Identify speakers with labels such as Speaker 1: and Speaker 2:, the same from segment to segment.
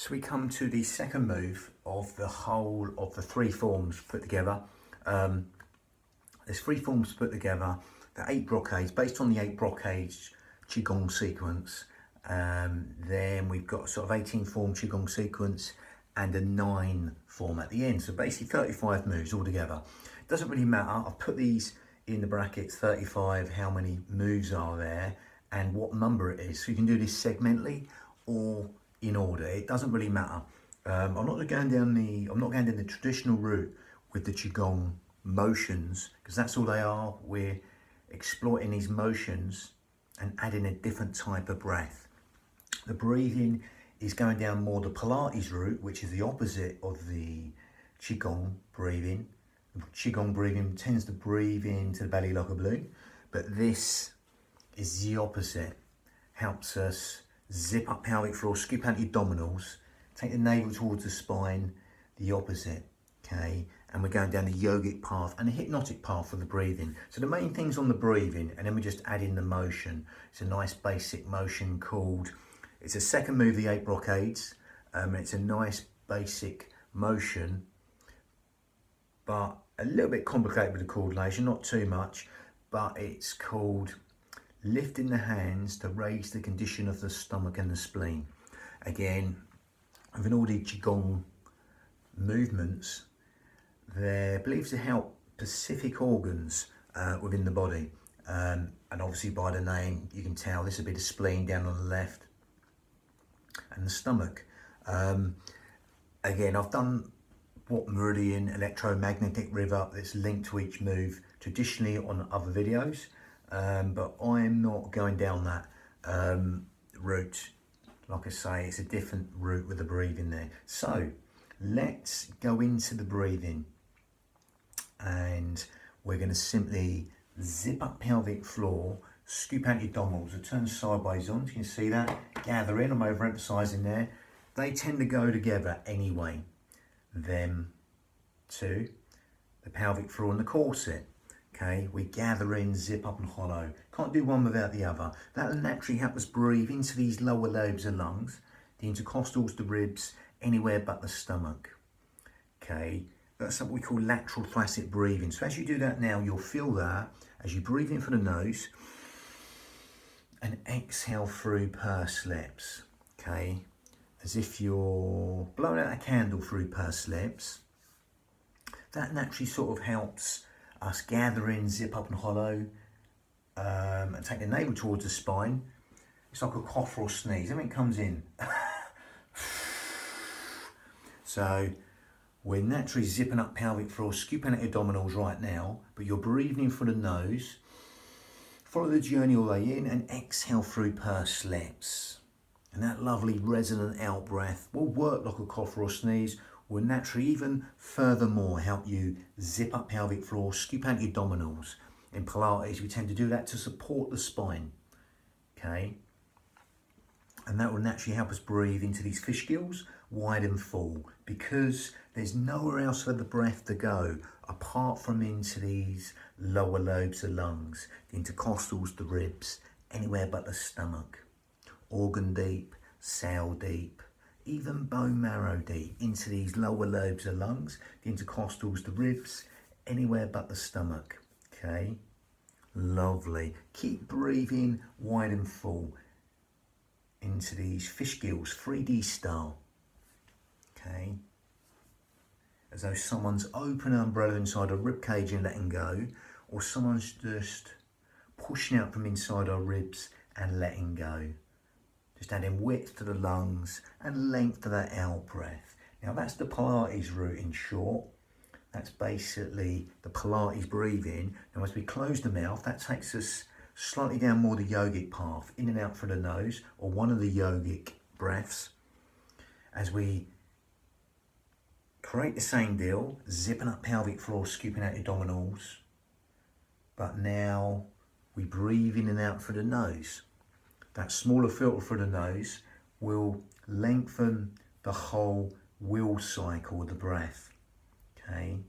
Speaker 1: So we come to the second move of the whole of the three forms put together. There's three forms put together, the 8 brocades, based on the 8 brocades Qigong sequence. Then we've got sort of 18 form Qigong sequence and a 9 form at the end. So basically 35 moves altogether. It doesn't really matter. I've put these in the brackets, 35, how many moves are there and what number it is. So you can do this segmentally or in order. It doesn't really matter. I'm not going down the traditional route with the Qigong motions, because that's all they are. We're exploiting these motions and adding a different type of breath. The breathing is going down more the Pilates route, which is the opposite of the Qigong breathing. The Qigong breathing tends to breathe into the belly like a balloon, but this is the opposite. Helps us zip up pelvic floor, scoop out the abdominals, take the navel towards the spine, the opposite, okay? And we're going down the yogic path and the hypnotic path for the breathing. So the main thing's on the breathing, and then we just add in the motion. It's a nice basic motion called, it's a second move, the 8 brocades. It's a nice basic motion, but a little bit complicated with the coordination, not too much, but it's called lifting the hands to raise the condition of the stomach and the spleen. Again, within all the Qigong movements, they're believed to help specific organs within the body. And obviously by the name, you can tell this will be the spleen down on the left and the stomach. Again, I've done what meridian electromagnetic river that's linked to each move traditionally on other videos. But I'm not going down that route. Like I say, it's a different route with the breathing there. So let's go into the breathing, and we're going to simply zip up pelvic floor, scoop out your abdominals, and turn sideways on. You can see that. Gather in. I'm overemphasizing there. They tend to go together anyway. Them two, the pelvic floor and the corset. Okay, we gather in, zip up and hollow. Can't do one without the other. That'll naturally help us breathe into these lower lobes and lungs, the intercostals, the ribs, anywhere but the stomach. Okay, that's what we call lateral thoracic breathing. So as you do that now, you'll feel that as you breathe in through the nose and exhale through pursed lips. Okay, as if you're blowing out a candle through pursed lips. That naturally sort of helps us gather in, zip up and hollow, and take the navel towards the spine. It's like a cough or a sneeze. Everything comes in. So we're naturally zipping up pelvic floor, scooping out abdominals right now, but you're breathing in through the nose. Follow the journey all the way in and exhale through pursed lips. And that lovely resonant out breath will work like a cough or a sneeze, will naturally even furthermore help you zip up pelvic floor, scoop out your abdominals. In Pilates, we tend to do that to support the spine, okay? And that will naturally help us breathe into these fish gills, wide and full, because there's nowhere else for the breath to go apart from into these lower lobes of lungs, the intercostals, the ribs, anywhere but the stomach. Organ deep, cell deep, even bone marrow deep, into these lower lobes of lungs, the intercostals, the ribs, anywhere but the stomach, okay? Lovely. Keep breathing wide and full into these fish gills, 3D style, okay? As though someone's open an umbrella inside a rib cage and letting go, or someone's just pushing out from inside our ribs and letting go. Just adding width to the lungs and length to that out breath. Now that's the Pilates route in short. That's basically the Pilates breathing. Now as we close the mouth, that takes us slightly down more the yogic path, in and out through the nose, or one of the yogic breaths. As we create the same deal, zipping up pelvic floor, scooping out abdominals. But now we breathe in and out through the nose. That smaller filter through the nose will lengthen the whole will cycle of the breath, okay?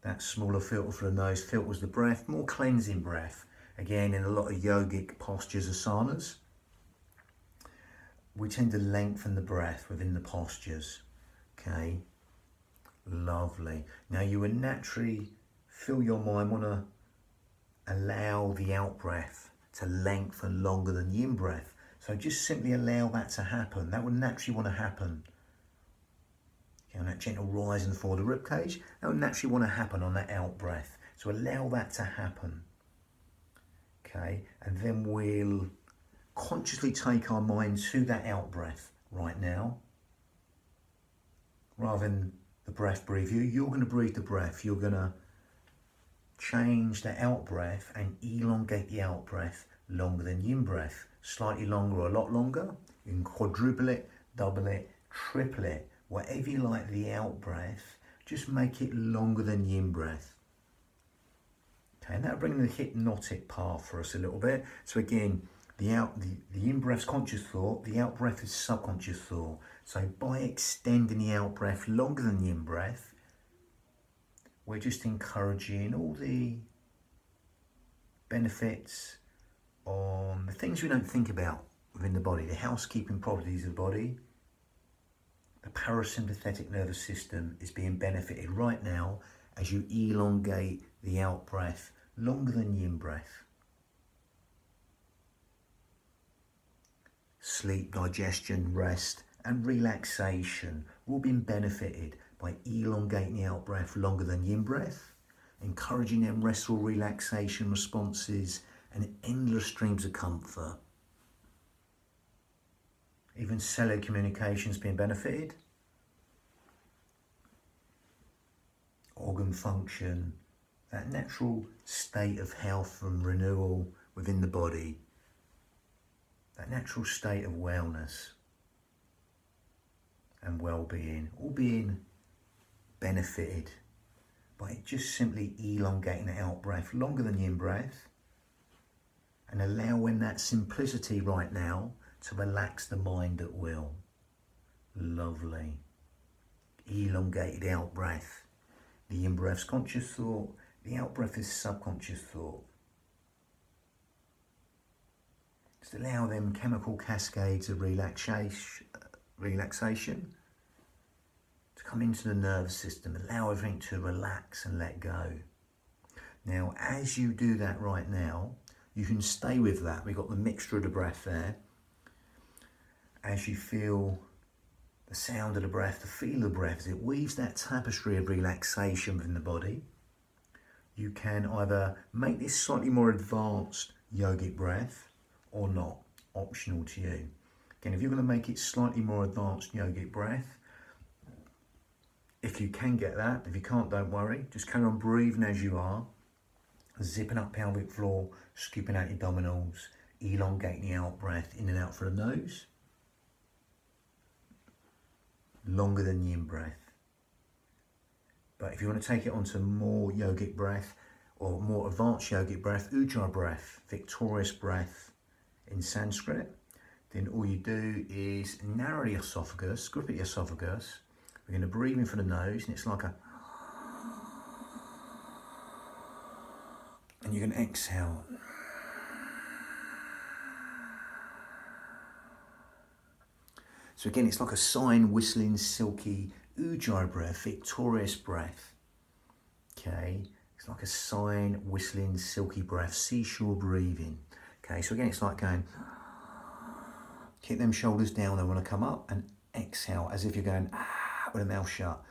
Speaker 1: That smaller filter through the nose filters the breath, more cleansing breath. Again, in a lot of yogic postures, asanas. we tend to lengthen the breath within the postures. Okay, lovely. Now you would naturally feel your mind want to allow the out breath to lengthen longer than the in breath. So just simply allow that to happen. That would naturally want to happen. Okay, on that gentle rising for the rib cage, that would naturally want to happen on that out breath. So allow that to happen. Okay, and then we'll consciously take our mind to that out breath right now. Rather than the breath breathe you, you're going to breathe the breath. You're going to change the out breath and elongate the out breath longer than the in breath. Slightly longer or a lot longer. You can quadruple it, double it, triple it. Whatever you like the out breath, just make it longer than the in breath. Okay, and that'll bring the hypnotic part for us a little bit. So again, the in breath's conscious thought, the out breath is subconscious thought. So by extending the out breath longer than the in breath, we're just encouraging all the benefits on the things we don't think about within the body, the housekeeping properties of the body. The parasympathetic nervous system is being benefited right now as you elongate the out breath longer than the in breath. Sleep, digestion, rest and relaxation all being benefited by elongating the out breath longer than the in breath, encouraging them restful relaxation responses and endless streams of comfort. Even cellular communications being benefited. Organ function, that natural state of health and renewal within the body. That natural state of wellness and well-being, all being benefited by just simply elongating the out breath longer than the in breath and allowing that simplicity right now to relax the mind at will. Lovely. Elongated out breath. The in breath's conscious thought, the out breath is subconscious thought. Just allow them chemical cascades of relaxation to come into the nervous system. Allow everything to relax and let go. Now, as you do that right now, you can stay with that. We've got the mixture of the breath there. As you feel the sound of the breath, the feel of the breath, as it weaves that tapestry of relaxation within the body, you can either make this slightly more advanced yogic breath or not, optional to you. Again, if you're going to make it slightly more advanced yogic breath, if you can get that, if you can't, don't worry, just carry on breathing as you are, zipping up pelvic floor, scooping out your abdominals, elongating the out breath in and out through the nose, longer than the in breath. But if you want to take it onto more yogic breath or more advanced yogic breath, ujjayi breath, victorious breath in Sanskrit, then all you do is narrow the esophagus, grip at the esophagus. We're going to breathe in from the nose, and it's like a, and you're going to exhale. So again, it's like a sighing, whistling, silky ujjayi breath, victorious breath. Okay, it's like a sighing, whistling, silky breath, seashore breathing. Okay, so again, it's like going, keep them shoulders down. They want to come up and exhale as if you're going with a mouth shut.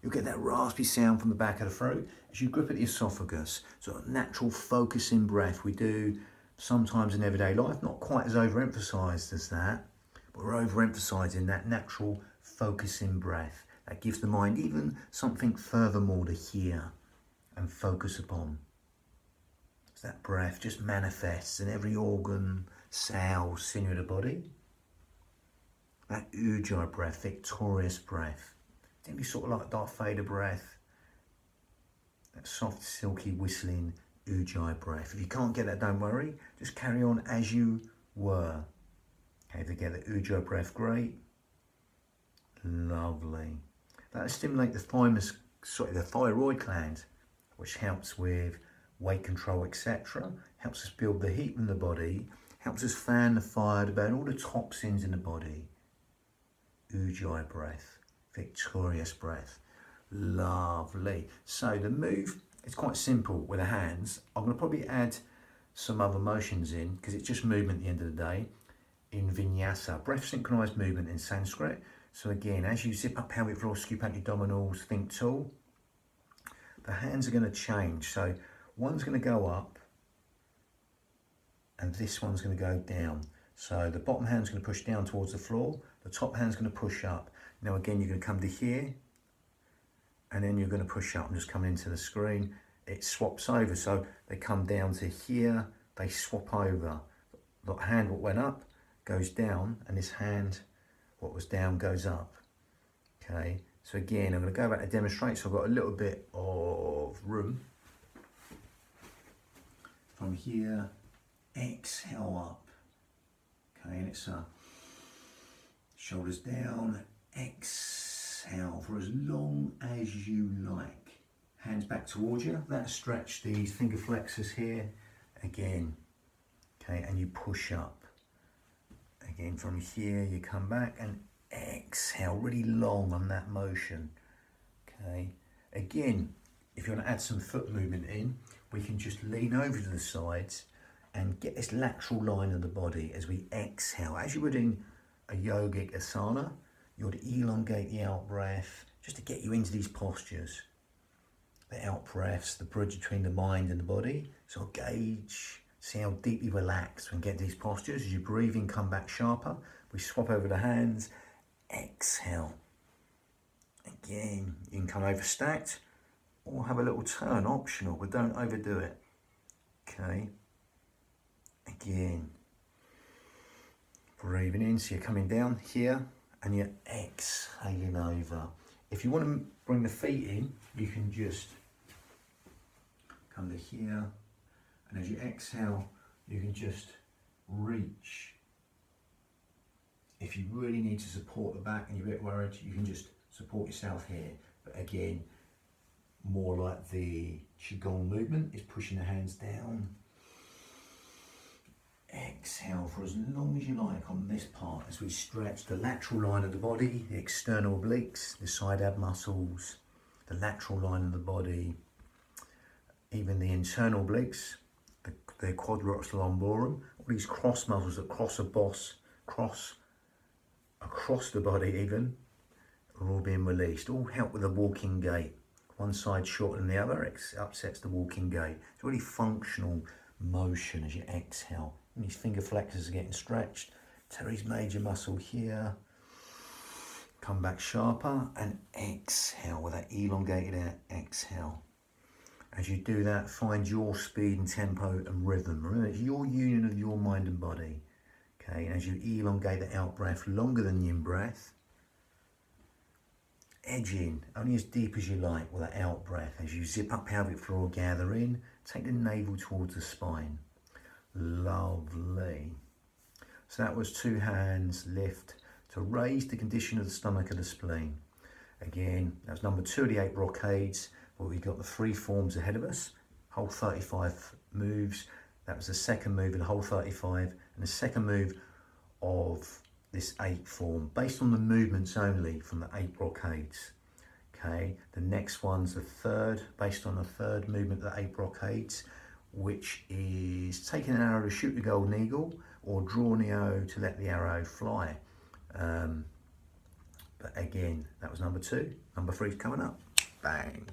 Speaker 1: You'll get that raspy sound from the back of the throat as you grip at the esophagus. So a natural focusing breath we do sometimes in everyday life, not quite as overemphasized as that, but we're overemphasizing that natural focusing breath. That gives the mind even something furthermore to hear and focus upon. So that breath just manifests in every organ, cell, sinew of the body. That ujjayi breath, victorious breath. Then be sort of like Darth Vader breath. That soft, silky, whistling ujjayi breath. If you can't get that, don't worry. Just carry on as you were. Okay, to get the ujjayi breath, great. Lovely. That'll stimulate the thyroid gland, which helps with weight control, etc. Helps us build the heat in the body, helps us fan the fire to burn all the toxins in the body. Ujjayi breath, victorious breath. Lovely. So the move, it's quite simple with the hands. I'm going to probably add some other motions in because it's just movement at the end of the day. In vinyasa, breath synchronized movement in Sanskrit. So again, as you zip up pelvic floor, scoop out your abdominals, think tall, the hands are going to change. So one's going to go up and this one's going to go down. So the bottom hand's going to push down towards the floor, the top hand's going to push up. Now again, you're going to come to here and then you're going to push up. I'm just coming into the screen. It swaps over. So they come down to here, they swap over. The hand what went up goes down and this hand what was down goes up. Okay, so again, I'm going to go back to demonstrate. So I've got a little bit of room. From here, exhale up. Okay, and it's shoulders down, exhale for as long as you like. Hands back towards you. That stretch these finger flexors here. Again, okay, and you push up. Again, from here, you come back and exhale really long on that motion. Okay, again, if you want to add some foot movement in, we can just lean over to the sides and get this lateral line of the body as we exhale. As you would in a yogic asana, you would elongate the out breath just to get you into these postures. The out breaths, the bridge between the mind and the body. So gauge, see how deeply relaxed we can get these postures. As you breathe in, come back sharper. We swap over the hands, exhale. Again, you can come over stacked or have a little turn, optional, but don't overdo it. Okay. Again, breathing in, so you're coming down here and you're exhaling over. If you want to bring the feet in, you can just come to here, and as you exhale, you can just reach. If you really need to support the back and you're a bit worried, you can just support yourself here. But again, more like the Qigong movement is pushing the hands down. Exhale for as long as you like on this part as we stretch the lateral line of the body, the external obliques, the side ab muscles, the lateral line of the body, even the internal obliques, the quadriceps lumborum, all these cross muscles that cross across the body even, are all being released. All help with the walking gait. One side shorter than the other, it upsets the walking gait. It's really functional motion as you exhale. And these finger flexors are getting stretched. Teres major muscle here. Come back sharper and exhale with that elongated exhale. As you do that, find your speed and tempo and rhythm. Remember, it's your union of your mind and body. Okay, and as you elongate the out breath longer than the in breath, edge in, only as deep as you like with that out breath. As you zip up pelvic floor, gather in, take the navel towards the spine. Lovely. So that was 2 hands lift to raise the condition of the stomach of the spleen. Again, that's number 2 of the 8 brocades, but we've got the 3 forms ahead of us, whole 35 moves. That was the second move in the whole 35, and the second move of this 8 form, based on the movements only from the 8 brocades. Okay, the next one's the third, based on the third movement of the 8 brocades, which is taking an arrow to shoot the golden eagle, or draw an arrow to let the arrow fly. But again, that was number 2. Number 3's coming up. Bang.